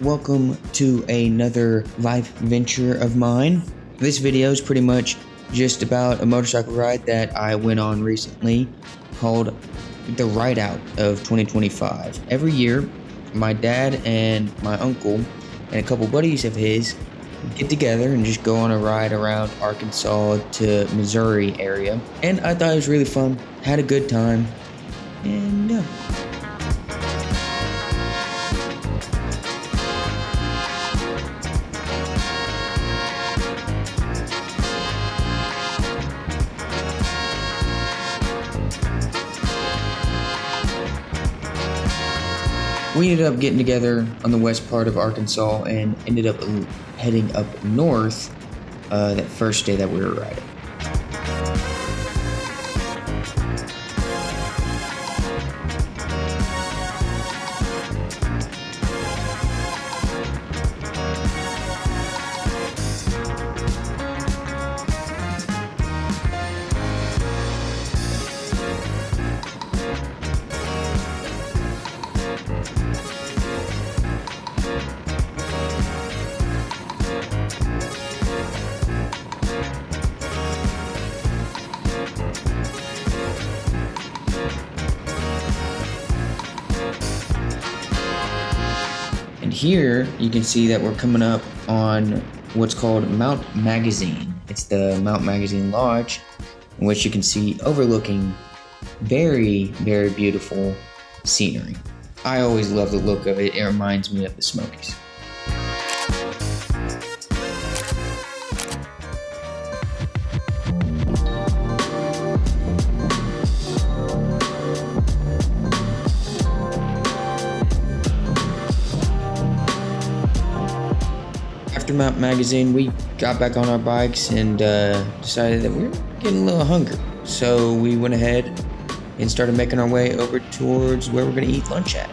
welcome to another life venture of mine. This video is pretty much just about a motorcycle ride that I went on recently called the RIDEOUT of 2025. Every year, my dad and my uncle and a couple buddies of his get together and just go on a ride around Arkansas to Missouri area. And I thought it was really fun, had a good time, and we ended up getting together on the west part of Arkansas and ended up heading up north that first day that we were riding. And here you can see that we're coming up on what's called Mount Magazine. It's the Mount Magazine Lodge, in which you can see overlooking very, very beautiful scenery. I always love the look of it. It reminds me of the Smokies. After Mount Magazine, we got back on our bikes and decided that we were getting a little hungry. So we went ahead and started making our way over towards where we're going to eat lunch at.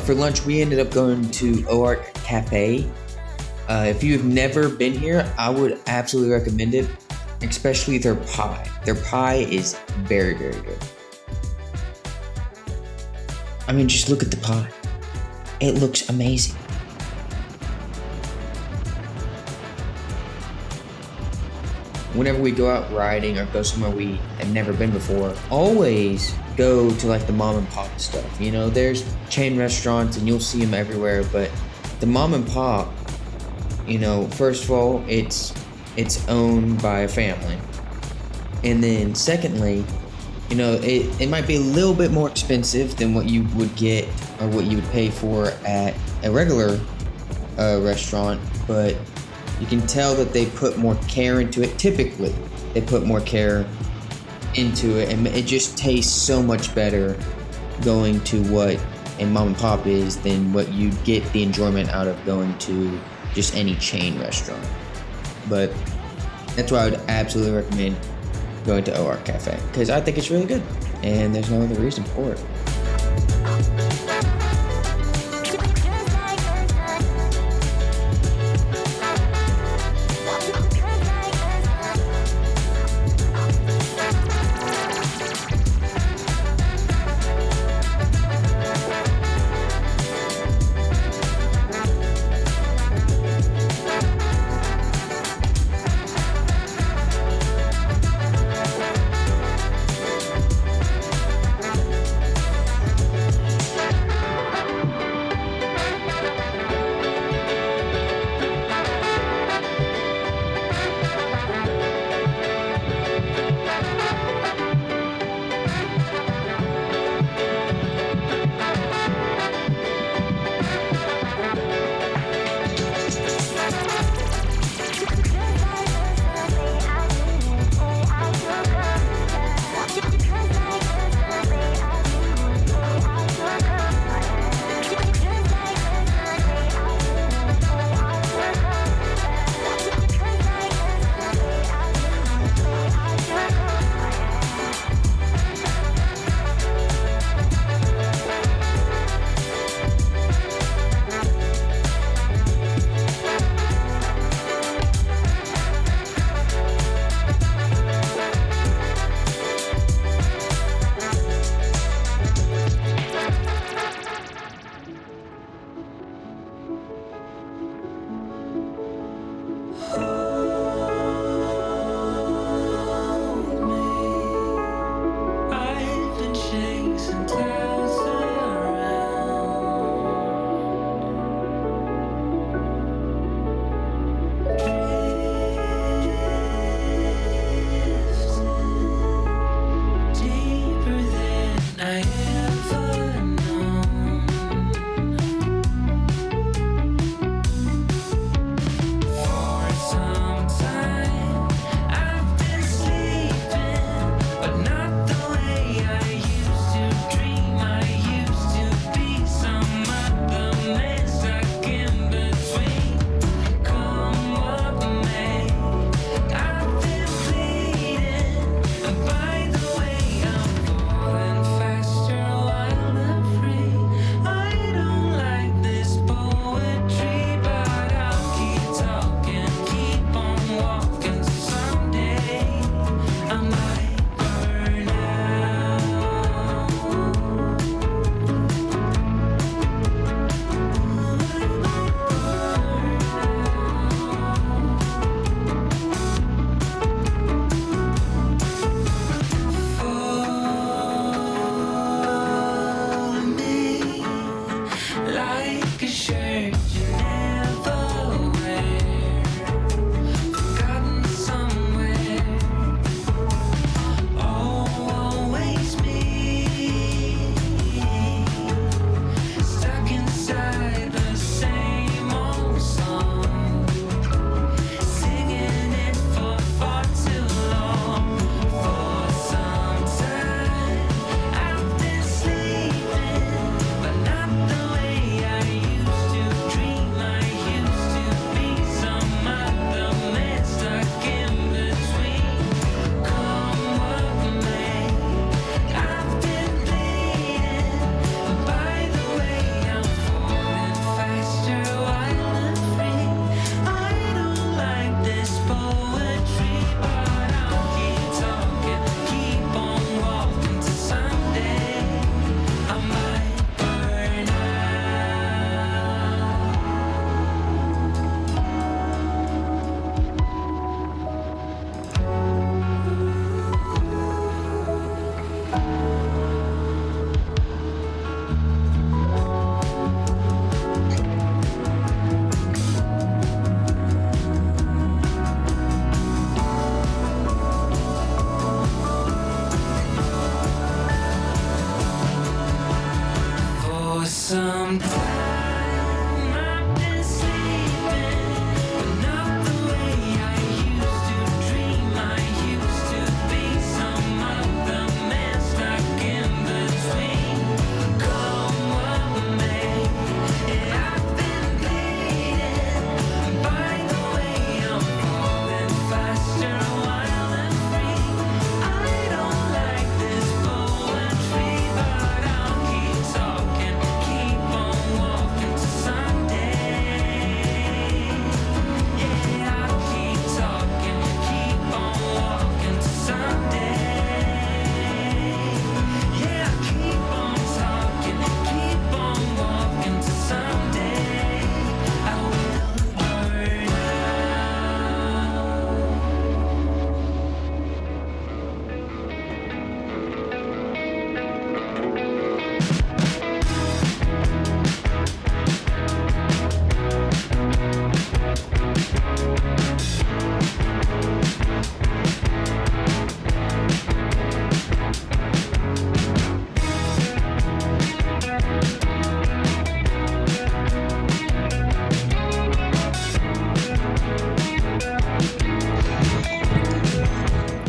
For lunch, we ended up going to OARC Cafe. If you've never been here, I would absolutely recommend it, especially their pie. Their pie is very, very good. I mean, just look at the pie. It looks amazing. whenever we go out riding or go somewhere we have never been before, always go to like the mom and pop stuff. You know, there's chain restaurants and you'll see them everywhere, but the mom and pop, you know, first of all, it's owned by a family. And then secondly, you know, it might be a little bit more expensive than what you would get or what you would pay for at a regular restaurant, but you can tell that they put more care into it. Typically, they put more care into it, and it just tastes so much better going to what a mom and pop is than what you get the enjoyment out of going to just any chain restaurant. But that's why I would absolutely recommend going to OR Cafe, because I think it's really good, and there's no other reason for it.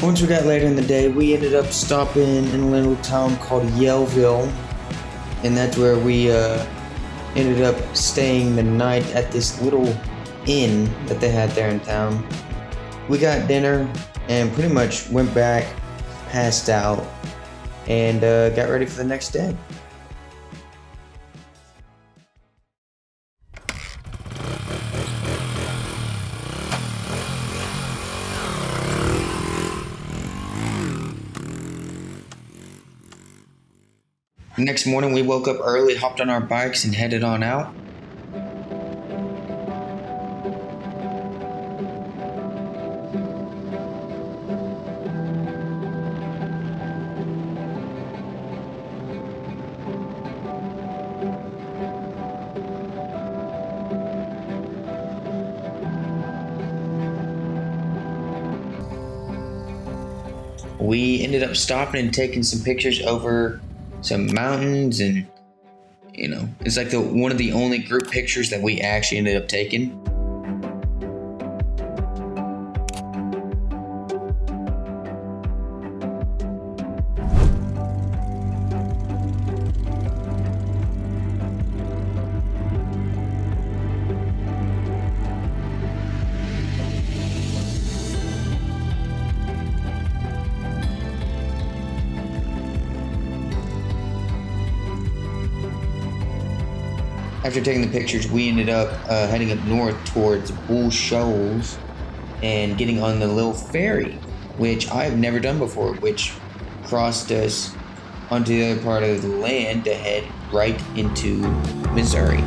Once we got later in the day, we ended up stopping in a little town called Yellville, and that's where we ended up staying the night at this little inn that they had there in town. We got dinner and pretty much went back, passed out, and got ready for the next day. Next morning, we woke up early, hopped on our bikes, and headed on out. We ended up stopping and taking some pictures over some mountains, and it's like one of the only group pictures that we actually ended up taking. After taking the pictures, we ended up heading up north towards Bull Shoals and getting on the little ferry, which I've never done before, which crossed us onto the other part of the land to head right into Missouri.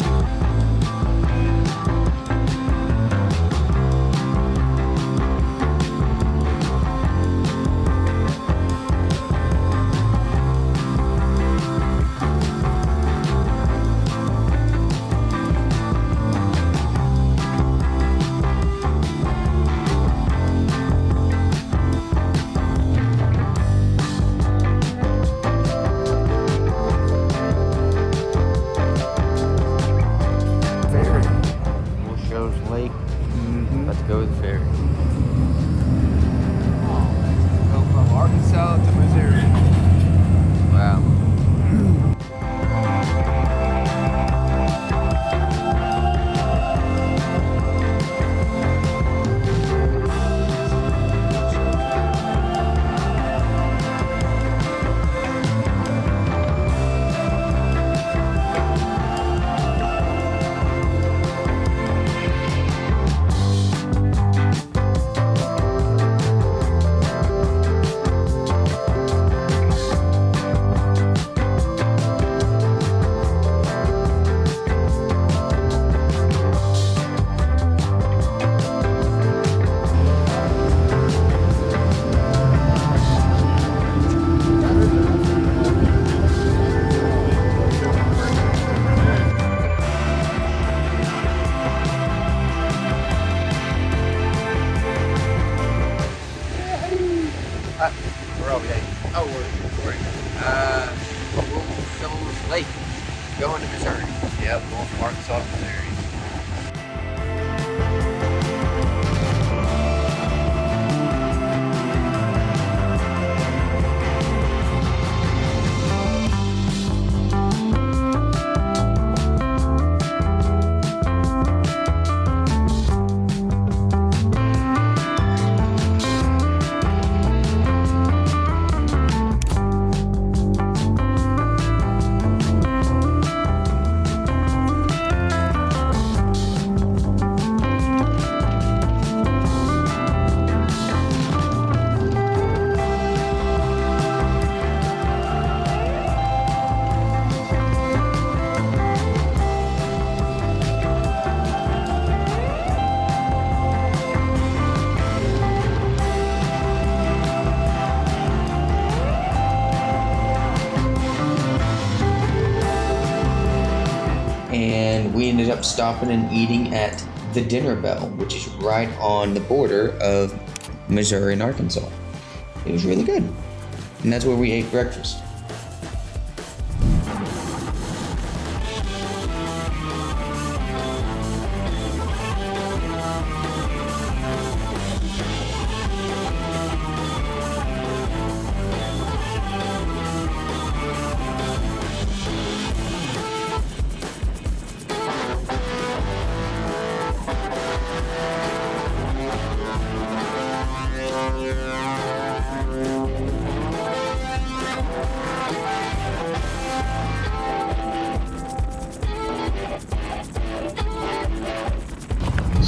Let's go with the ferry. Go from Arkansas to Missouri. Wow. Where are we at? Oh, we're Bull Shoals Lake, going to Missouri. Yep, going from Arkansas to Missouri. And we ended up stopping and eating at the Dinner Bell, which is right on the border of Missouri and Arkansas. It was really good. And that's where we ate breakfast.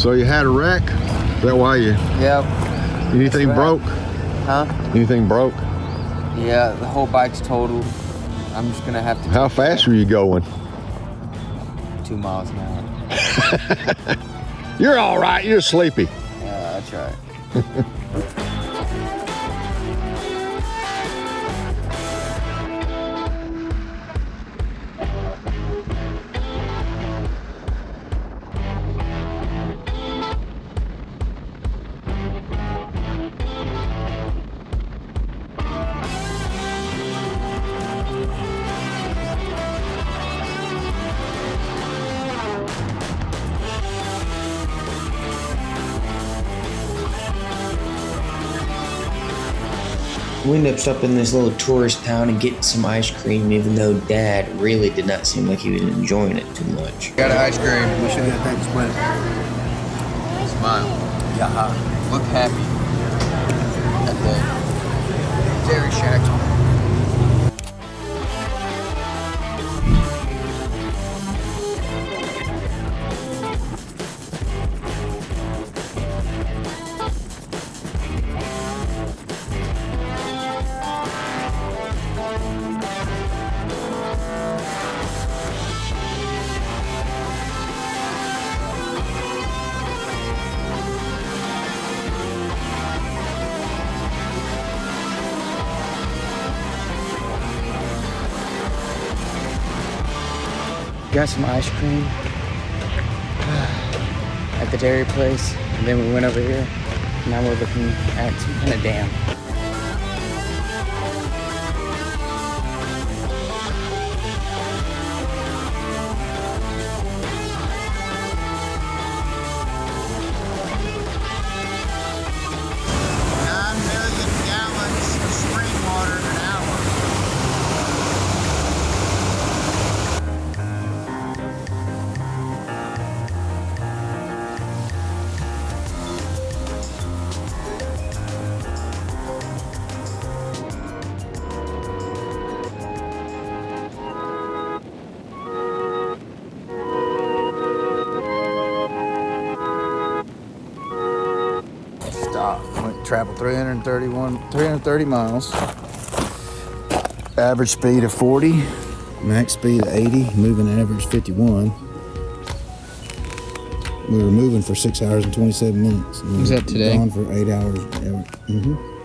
So you had a wreck? Is that why you? Yep. Anything broke? Huh? Anything broke? Yeah, the whole bike's totaled. I'm just gonna have to. How fast were you going? 2 miles an hour. You're all right. You're sleepy. Yeah, that's right. We ended up stopping in this little tourist town and getting some ice cream, even though Dad really did not seem like he was enjoying it too much. Got ice cream. We should have thanks, split. Smile. Yeah. Look happy. At the Dairy Shack. Got some ice cream at the dairy place, and then we went over here. Now we're looking at some kind of dam. Traveled 330 miles. Average speed of 40. Max speed of 80. Moving average 51. We were moving for 6 hours and 27 minutes. Was that today? Gone for 8 hours. Mm-hmm.